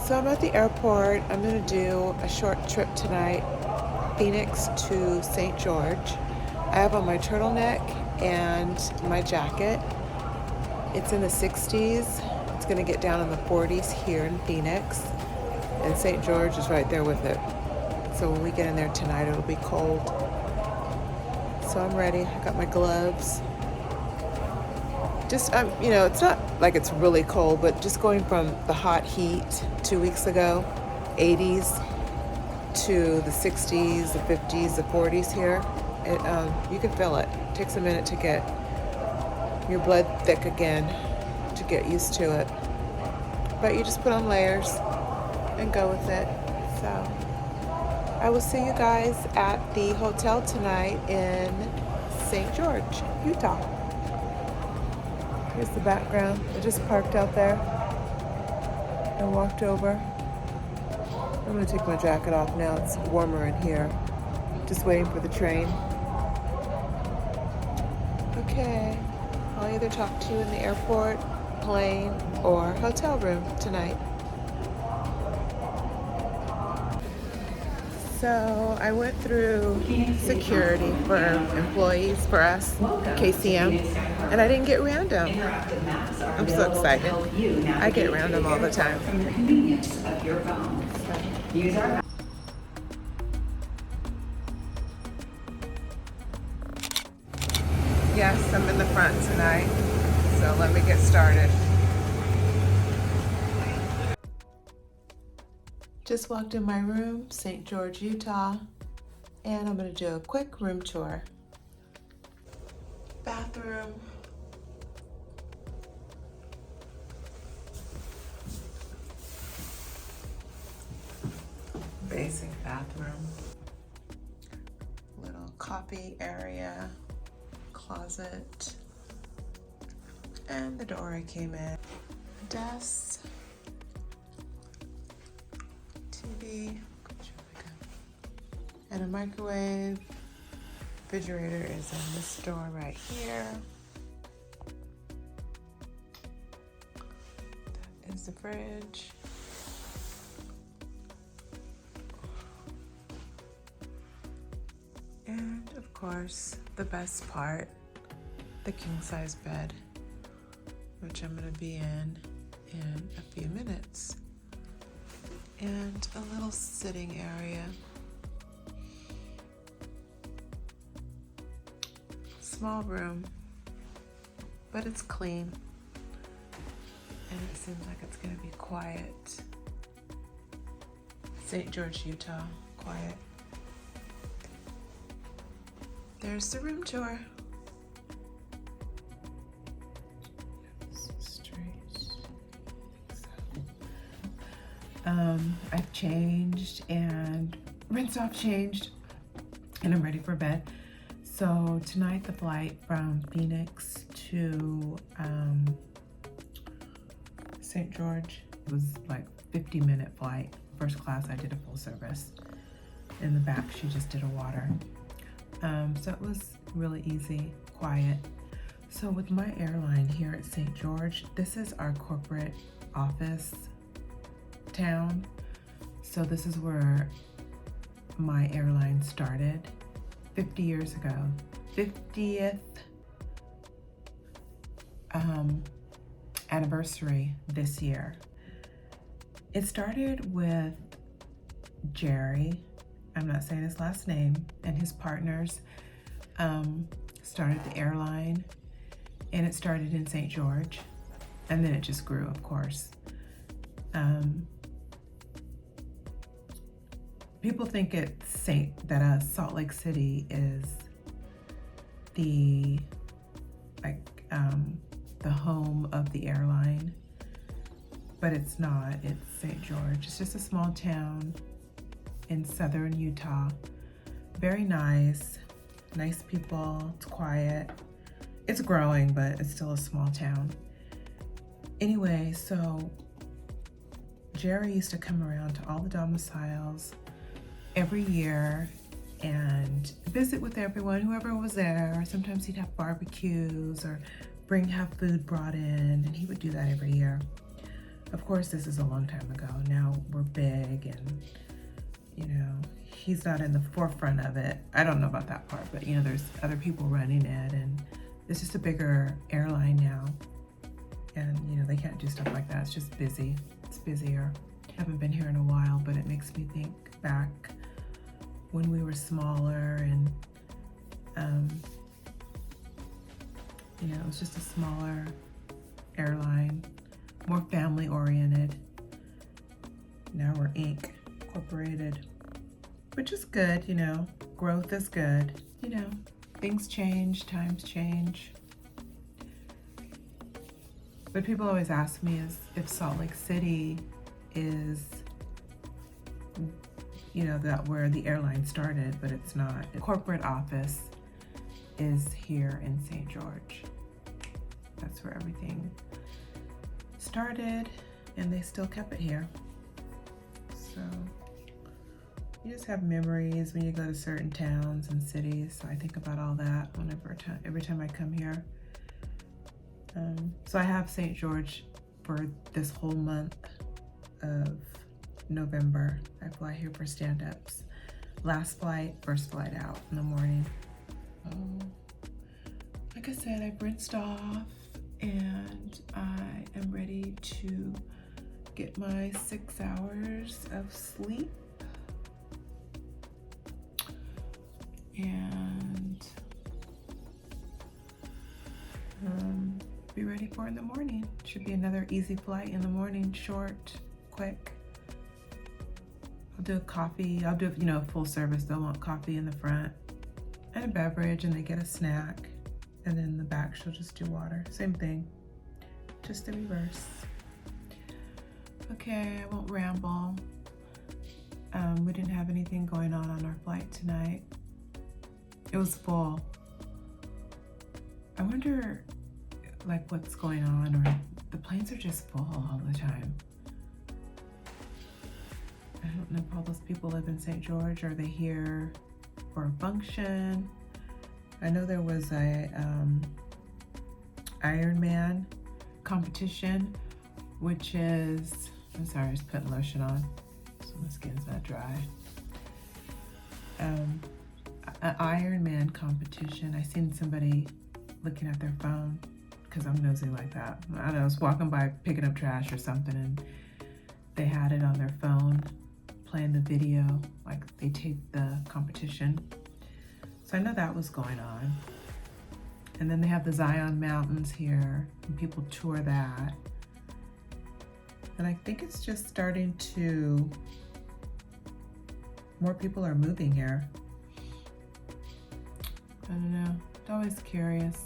So I'm at the airport. I'm gonna do a short trip tonight, Phoenix to St. George. I have on my turtleneck and my jacket. It's in the 60s. It's gonna get down in the 40s here in Phoenix. And St. George is right there with it. So when we get in there tonight, it'll be cold. So I'm ready. I got my gloves. Just, it's not like it's really cold, but just going from the hot heat 2 weeks ago, 80s, to the 60s, the 50s, the 40s here, you can feel it. It takes a minute to get your blood thick again, to get used to it. But you just put on layers and go with it. So I will see you guys at the hotel tonight in St. George, Utah. Here's the background. I just parked out there and walked over. I'm gonna take my jacket off now. It's warmer in here. Just waiting for the train. Okay, I'll either talk to you in the airport, plane, or hotel room tonight. So I went through security for employees for us, KCM, and I didn't get random. I'm so excited. I get random all the time. Yes, I'm in the front tonight, so let me get started. Just walked in my room, St. George, Utah, and I'm gonna do a quick room tour. Bathroom. Basic bathroom. Little coffee area, closet, and the door I came in. Desk. TV, and a microwave. Refrigerator is in this door right here. That is the fridge. And of course, the best part, the king-size bed, which I'm gonna be in a few minutes. And a little sitting area. Small room, but it's clean. And it seems like it's gonna be quiet. St. George, Utah, quiet. There's the room tour. I've changed and rinsed off, changed, and I'm ready for bed. So tonight the flight from Phoenix to St. George was like 50-minute flight. First class, I did a full service. In the back, she just did a water. So it was really easy, quiet. So with my airline here at St. George, this is our corporate office town. So this is where my airline started 50 years ago. 50th anniversary this year. It started with Jerry, I'm not saying his last name, and his partners started the airline, and it started in St. George, and then it just grew, of course. People think that Salt Lake City is the home of the airline, but it's not. It's St. George. It's just a small town in southern Utah. Very nice people. It's quiet. It's growing, but it's still a small town. Anyway, so Jerry used to come around to all the domiciles every year and visit with everyone, whoever was there. Sometimes he'd have barbecues or have food brought in, and he would do that every year. Of course, this is a long time ago. Now we're big and, you know, he's not in the forefront of it. I don't know about that part, but, you know, there's other people running it, and it's just a bigger airline now. And, you know, they can't do stuff like that. It's just busy. It's busier. I haven't been here in a while, but it makes me think back when we were smaller and, you know, it was just a smaller airline, more family oriented. Now we're Inc. Incorporated, which is good, you know, growth is good. You know, things change, times change. But people always ask me if Salt Lake City is, you know, that where the airline started, but it's not. The corporate office is here in St. George. That's where everything started, and they still kept it here. So you just have memories when you go to certain towns and cities. So I think about all that every time I come here. So I have St. George for this whole month of November. I fly here for stand-ups. Last flight, first flight out in the morning. Like I said, I've rinsed off and I am ready to get my 6 hours of sleep. And be ready for in the morning. Should be another easy flight in the morning, short, quick. I'll do a coffee. I'll do, you know, full service. They'll want coffee in the front and a beverage, and they get a snack. And then in the back, she'll just do water. Same thing, just the reverse. Okay, I won't ramble. We didn't have anything going on our flight tonight. It was full. I wonder, like, what's going on, or the planes are just full all the time. I don't know if all those people live in St. George. Are they here for a function? I know there was a Ironman competition, which is, I'm sorry, I was putting lotion on so my skin's not dry. An Ironman competition. I seen somebody looking at their phone, because I'm nosy like that. I don't know, I was walking by picking up trash or something, and they had it on their phone playing the video, like they taped the competition. So I know that was going on. And then they have the Zion Mountains here, and people tour that. And I think it's just starting to, more people are moving here. I don't know, I'm always curious.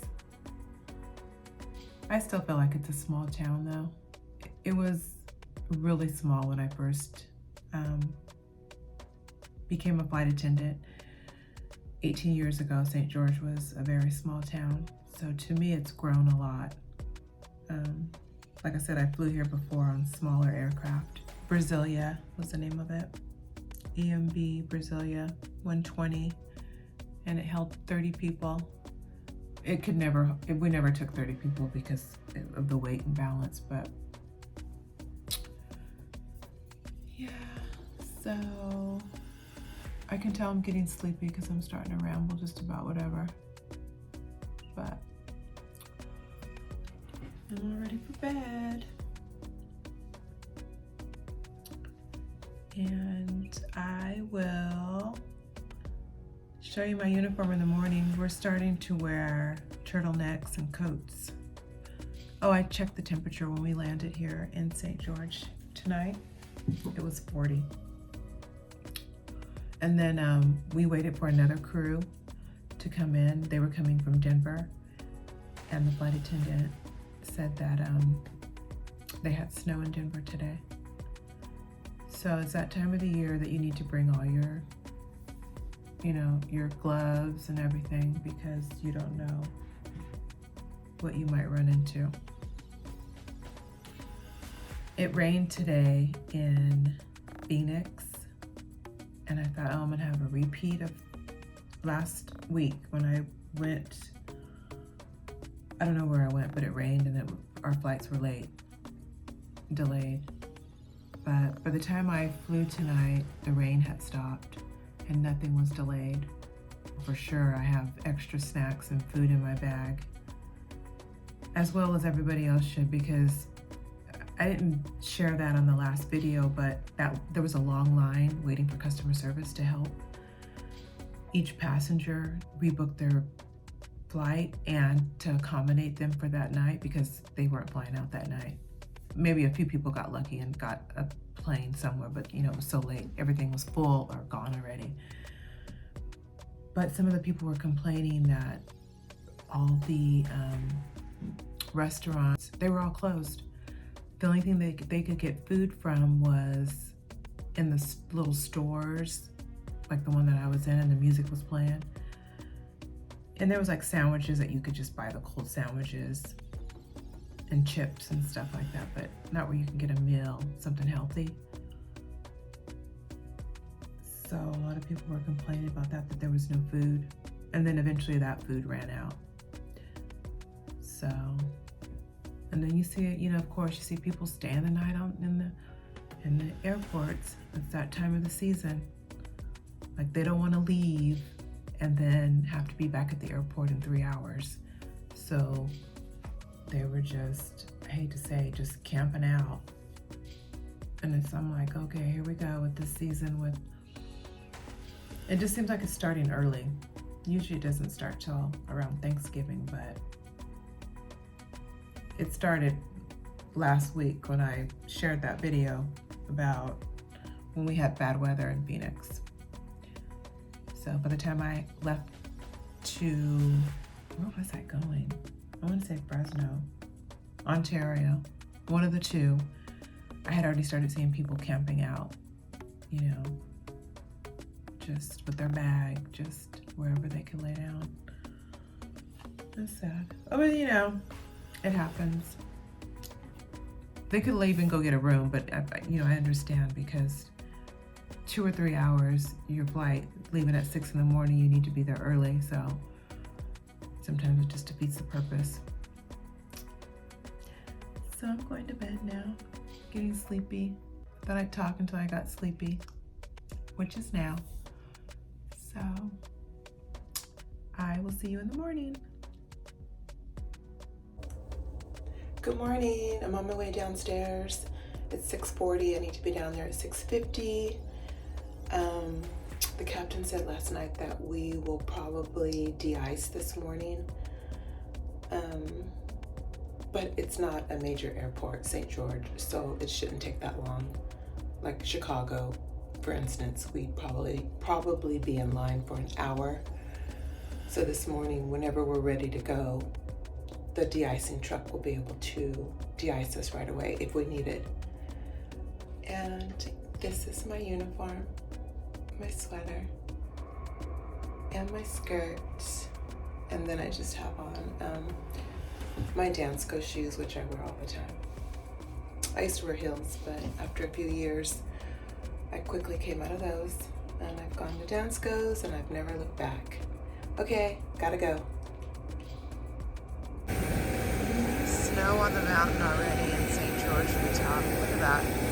I still feel like it's a small town though. It was really small when I first became a flight attendant. 18 years ago, St. George was a very small town. So to me, it's grown a lot. Like I said, I flew here before on smaller aircraft. Brasilia was the name of it. EMB Brasilia 120, and it held 30 people. We never took 30 people because of the weight and balance, but yeah, so I can tell I'm getting sleepy because I'm starting to ramble just about whatever, but I'm all ready for bed. And I will show you my uniform in the morning. We're starting to wear turtlenecks and coats. Oh, I checked the temperature when we landed here in St. George tonight. It was 40. And then we waited for another crew to come in. They were coming from Denver, and the flight attendant said that they had snow in Denver today. So it's that time of the year that you need to bring all your, you know, your gloves and everything, because you don't know what you might run into. It rained today in Phoenix, and I thought, oh, I'm gonna have a repeat of last week when I went. I don't know where I went, but it rained, and our flights were late. delayed. But by the time I flew tonight, the rain had stopped and nothing was delayed. For sure, I have extra snacks and food in my bag, as well as everybody else should, because I didn't share that on the last video, but there was a long line waiting for customer service to help each passenger rebook their flight and to accommodate them for that night, because they weren't flying out that night. Maybe a few people got lucky and got a plane somewhere, but you know, it was so late, everything was full or gone already. But some of the people were complaining that all the restaurants, they were all closed. The only thing they could get food from was in the little stores, like the one that I was in, and the music was playing. And there was like sandwiches that you could just buy, the cold sandwiches and chips and stuff like that, but not where you can get a meal, something healthy. So a lot of people were complaining about that there was no food. And then eventually that food ran out. So, and then you see it, you know, of course, you see people staying the night in the airports. It's that time of the season. Like they don't want to leave and then have to be back at the airport in 3 hours. So they were just, I hate to say, just camping out. And I'm like, okay, here we go with this season with, it just seems like it's starting early. Usually it doesn't start till around Thanksgiving, but it started last week when I shared that video about when we had bad weather in Phoenix. So by the time I left to, where was I going? I want to say Fresno, Ontario, one of the two. I had already started seeing people camping out, you know, just with their bag, just wherever they could lay down. That's sad. Oh, but you know, it happens. They could leave and go get a room, but you know, I understand, because 2 or 3 hours, your flight, leaving at 6 in the morning, you need to be there early, so sometimes it just defeats the purpose. So I'm going to bed now, getting sleepy. Thought I'd talk until I got sleepy, which is now. So I will see you in the morning. Good morning. I'm on my way downstairs. It's 6:40. I need to be down there at 6:50. The captain said last night that we will probably de-ice this morning. But it's not a major airport, St. George, so it shouldn't take that long. Like Chicago, for instance, we'd probably be in line for an hour. So this morning, whenever we're ready to go, the de-icing truck will be able to de-ice us right away if we need it. And this is my uniform, my sweater, and my skirt. And then I just have on my dance go shoes, which I wear all the time. I used to wear heels, but after a few years, I quickly came out of those, and I've gone to dance goes, and I've never looked back. Okay, gotta go. Snow on the mountain already in St. George, Utah. Look at that.